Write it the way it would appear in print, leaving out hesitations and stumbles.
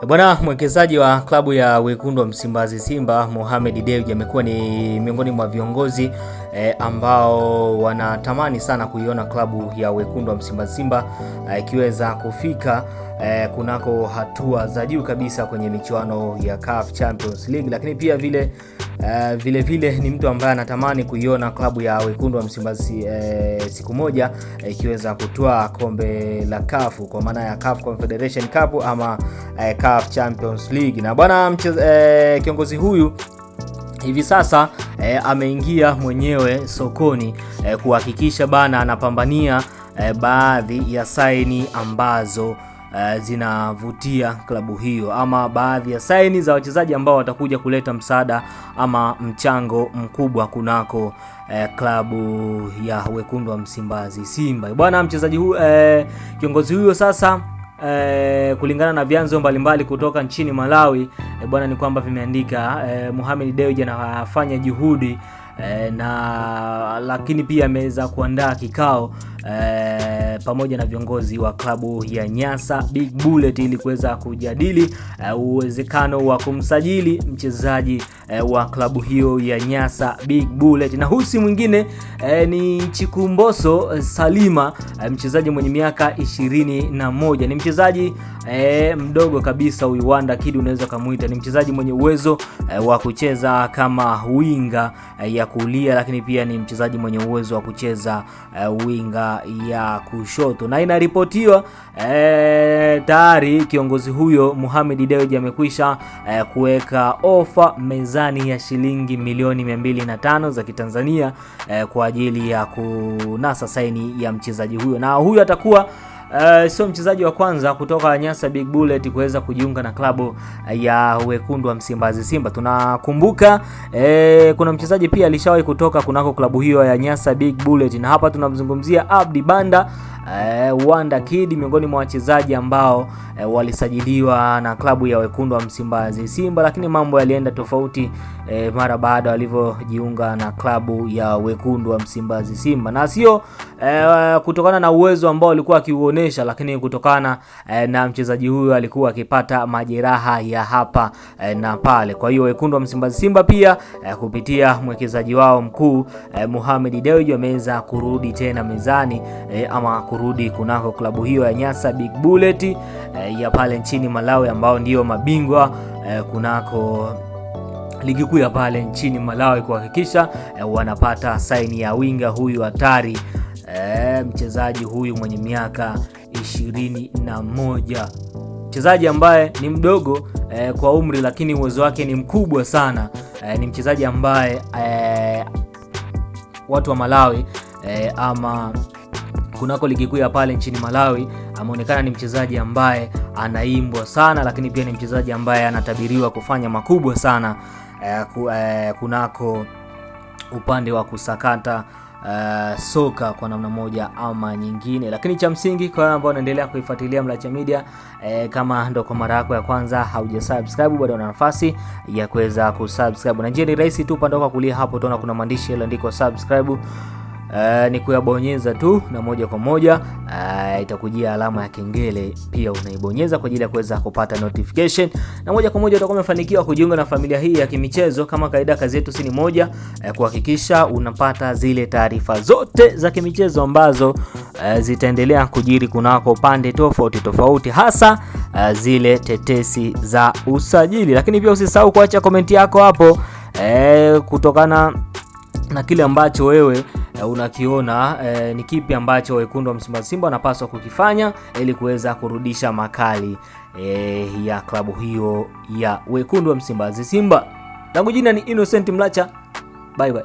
Bwana, mwekezaji wa klabu ya Wekundu wa Msimbazi Simba Mohamed Dewji amekuwa ni miongoni mwa viongozi ambao wanatamani sana kuiona klabu ya Wekundu wa Msimbazi Simba ikiweza kufika kunako hatua za juu kabisa kwenye michuano ya CAF Champions League, lakini pia vile ni mtu ambaye anatamani kuiona klabu ya Wekundu wa Msimbazi siku moja ikiweza kutoa kombe la CAF kwa maana ya CAF Confederation Cup ama CAF Champions League. Na bwana kiongozi huyu hivi sasa ameingia mwenyewe sokoni kuhakikisha bana anapambania baadhi ya saini ambazo zinavutia klabu hiyo, ama baadhi ya saini za wachezaji ambao watakuja kuleta msaada ama mchango mkubwa kunako klabu ya Wekundu wa Msimbazi Simba. Bwana mchezaji huyu kiongozi huyo sasa kulingana na vyanzo mbalimbali kutoka nchini Malawi bwana ni kwamba vimeandika Mohamed Dewji anafanya juhudi lakini pia ameweza kuandaa kikao pamoja na viongozi wa klabu ya Nyasa Big Bullet ili kuweza kujadili uwezekano wa kumsajili mchezaji wa klabu hiyo ya Nyasa Big Bullet, na husi mwingine ni Chikumboso Salima, mchezaji mwenye miaka 21. Ni mchezaji mdogo kabisa huyu, Wanda Kid unaweza kumuita. Ni mchezaji mwenye uwezo wa kucheza kama winga ya kulia, lakini pia ni mchezaji mwenye uwezo wa kucheza winga ya kushoto, na inaripotiwa tayari kiongozi huyo Mohamed Dewji amekwisha kuweka ofa mezani ya shilingi milioni 205 za Kitanzania kwa ajili ya kunasa saini ya mchezaji huyo, na huyo atakuwa sio mchezaji wa kwanza kutoka Nyasa Big Bullet kuweza kujiunga na klabu ya Wekundu wa Msimbazi Simba. Tunakumbuka kuna mchezaji pia alishawahi kutoka kunako klabu hiyo ya Nyasa Big Bullet, na hapa tunamzungumzia Abdi Banda Wanda Kid, miongoni mwa wachezaji ambao walisajiliwa na klabu ya Wekundu wa Msimbazi Simba, lakini mambo yalienda tofauti mara baada walivyojiunga na klabu ya Wekundu wa Msimbazi Simba, na sio kutokana na uwezo ambao alikuwa akiuonesha, lakini kutokana na mchezaji huyo alikuwa akipata majeraha ya hapa na pale. Kwa hiyo Wekundu wa Msimbazi Simba pia kupitia mwekezaji wao mkuu Mohamed Dewji wameweza kurudi tena mezani ama kurudi kunako klabu hiyo ya Nyasa Big Bullet ya pale nchini Malawi, ambao ndio mabingwa kunako ligi kuu ya pale nchini Malawi, kuhakikisha wanapata saini ya winga huyu hatari, mchezaji huyu mwenye miaka 21, mchezaji ambaye ni mdogo kwa umri, lakini uwezo wake ni mkubwa sana. Ni mchezaji ambaye watu wa Malawi ama kunako ligi kuu ya pale nchini Malawi ameonekana ni mchezaji ambaye anaimbwa sana, lakini pia ni mchezaji ambaye anatabiriwa kufanya makubwa sana kunako upande wa kusakata soka kwa namna moja ama nyingine. Lakini cha msingi kwa ambao wanaendelea kuifuatilia Mlacha Media, kama ndo kwa mara yako ya kwanza haujasubscribe, bado una nafasi ya kuweza kusubscribe, na njia ni rahisi tu, upande wa kulia hapo utaona kuna maandishi yaliyoandikwa subscribe. Ni kuyabonyeza tu na moja kwa moja itakujia alama ya kengele, pia unaibonyeza kwa ajili ya kuweza kupata notification, na moja kwa moja utakuwa umefanikiwa kujiunga na familia hii ya kimichezo. Kama kaida, kazi yetu si ni moja, kuhakikisha unapata zile taarifa zote za kimichezo ambazo zitaendelea kujiri kunako pande tofauti, hasa zile tetesi za usajili. Lakini pia usisahau kuacha komenti yako hapo kutokana na kile ambacho wewe unakiona ni kipi ambacho Wekundu wa Msimbazi Simba wanapaswa kukifanya ili kuweza kurudisha makali ya klabu hiyo ya Wekundu wa Msimbazi Simba. Langu jina ni Innocent Mlacha. Bye bye.